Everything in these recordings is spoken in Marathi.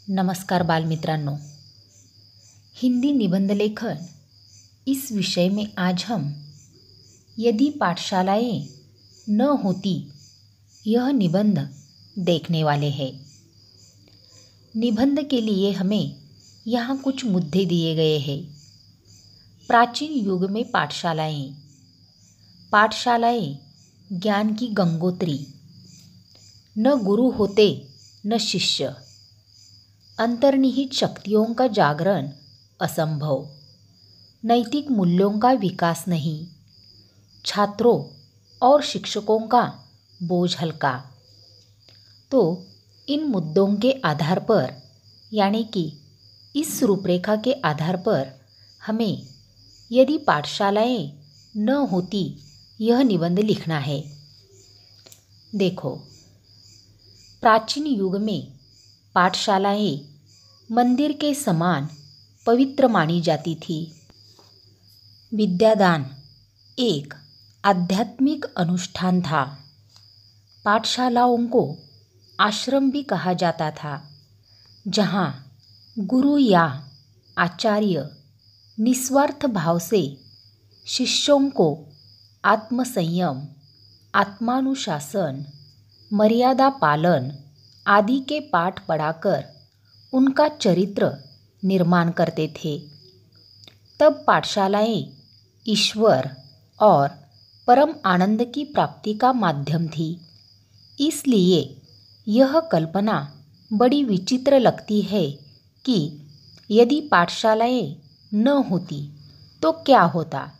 नमस्कार बालमित्रांनो, हिंदी निबंध लेखन इस विषय में आज हम यदि पाठशालाएं न होती यह निबंध देखने वाले हैं। निबंध के लिए हमें यहाँ कुछ मुद्दे दिए गए हैं। प्राचीन युग में पाठशालाएं ज्ञान की गंगोत्री, न गुरु होते न शिष्य, अंतर्निहित शक्तियों का जागरण असंभव, नैतिक मूल्यों का विकास नहीं, छात्रों और शिक्षकों का बोझ हल्का। तो इन मुद्दों के आधार पर यानी कि इस रूपरेखा के आधार पर हमें यदि पाठशालाएं न होती यह निबंध लिखना है। देखो, प्राचीन युग में पाठशालाएं मंदिर के समान पवित्र मानी जाती थी। विद्यादान एक आध्यात्मिक अनुष्ठान था। पाठशालाओं को आश्रम भी कहा जाता था, जहाँ गुरु या आचार्य निस्वार्थ भाव से शिष्यों को आत्मसंयम, आत्मानुशासन, मर्यादा पालन आदि के पाठ पढ़ाकर उनका चरित्र निर्माण करते थे। तब पाठशालाएं ईश्वर और परम आनंद की प्राप्ति का माध्यम थी। इसलिए यह कल्पना बड़ी विचित्र लगती है कि यदि पाठशालाएं न होती तो क्या होता।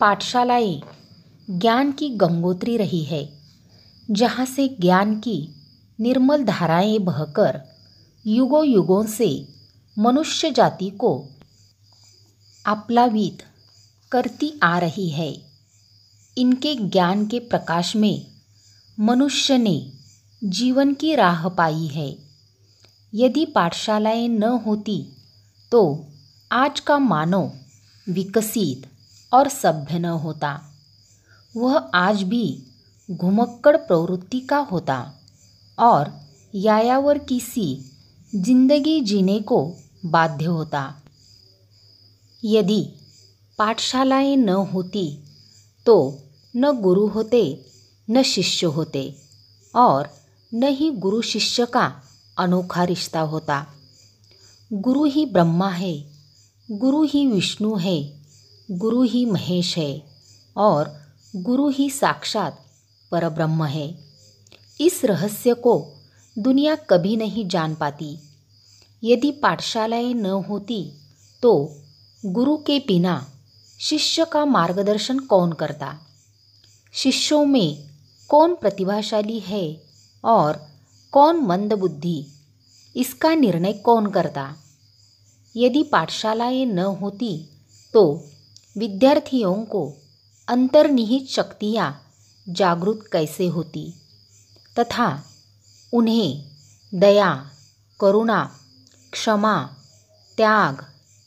पाठशालाएं ज्ञान की गंगोत्री रही है, जहाँ से ज्ञान की निर्मल धाराएं बहकर युगों युगों से मनुष्य जाति को आप्लावित करती आ रही है। इनके ज्ञान के प्रकाश में मनुष्य ने जीवन की राह पाई है। यदि पाठशालाएं न होती तो आज का मानव विकसित और सभ्य न होता। वह आज भी घुमक्कड़ प्रवृत्ति का होता और यायावर किसी जिंदगी जीने को बाध्य होता। यदि पाठशालाएं न होती तो न गुरु होते न शिष्य होते और न ही गुरु शिष्य का अनोखा रिश्ता होता। गुरु ही ब्रह्मा है, गुरु ही विष्णु है, गुरु ही महेश है और गुरु ही साक्षात परब्रह्म है। इस रहस्य को दुनिया कभी नहीं जान पाती। यदि पाठशालाएं न होती तो गुरु के बिना शिष्य का मार्गदर्शन कौन करता? शिष्यों में कौन प्रतिभाशाली है और कौन मंदबुद्धि, इसका निर्णय कौन करता? यदि पाठशालाएं न होती तो विद्यार्थियों को अंतर्निहित शक्तियाँ जागृत कैसे होती तथा उन्हें दया, करुणा, क्षमा, त्याग,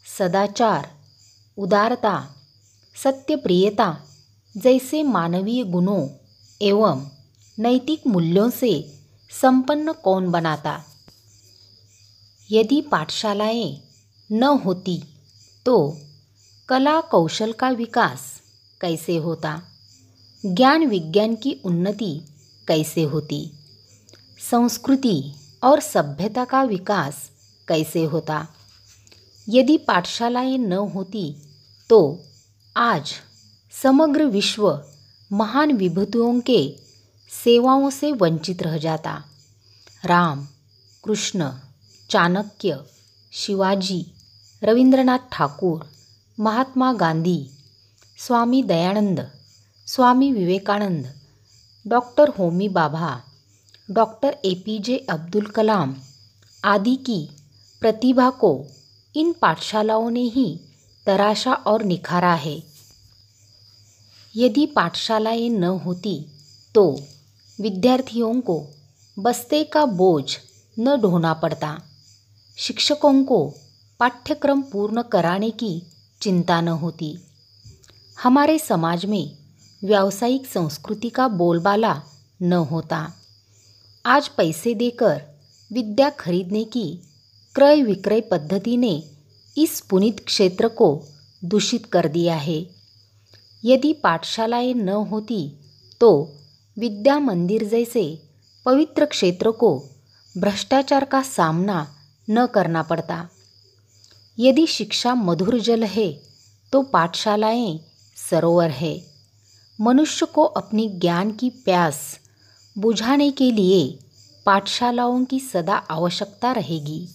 सदाचार, उदारता, सत्यप्रियता जैसे मानवीय गुणों एवं नैतिक मूल्यों से संपन्न कौन बनाता? यदि पाठशालाएं न होती तो कला कौशल का विकास कैसे होता? ज्ञान विज्ञान की उन्नति कैसे होती? संस्कृति और सभ्यता का विकास कैसे होता? यदि पाठशालाएं न होती तो आज समग्र विश्व महान विभूतियों के सेवाओं से वंचित रह जाता। Ram, Krishna, Chanakya, Shivaji, Rabindranath Thakur, Mahatma Gandhi, Swami Dayanand, Swami Vivekanand, doctor Homi Bhabha, doctor APJ Abdul Kalam आदि की प्रतिभा को इन पाठशालाओं ने ही तराशा और निखारा है। यदि पाठशालाएं न होती तो विद्यार्थियों को बस्ते का बोझ न ढोना पड़ता, शिक्षकों को पाठ्यक्रम पूर्ण कराने की चिंता न होती, हमारे समाज में व्यावसायिक संस्कृति का बोलबाला न होता। आज पैसे देकर विद्या खरीदने की क्रय विक्रय पद्धति ने इस पुनीत क्षेत्र को दूषित कर दिया है। यदि पाठशालाएं न होती तो विद्या मंदिर जैसे पवित्र क्षेत्र को भ्रष्टाचार का सामना न करना पड़ता। यदि शिक्षा मधुर जल है तो पाठशालाएं सरोवर है। मनुष्य को अपनी ज्ञान की प्यास बुझाने के लिए पाठशालाओं की सदा आवश्यकता रहेगी।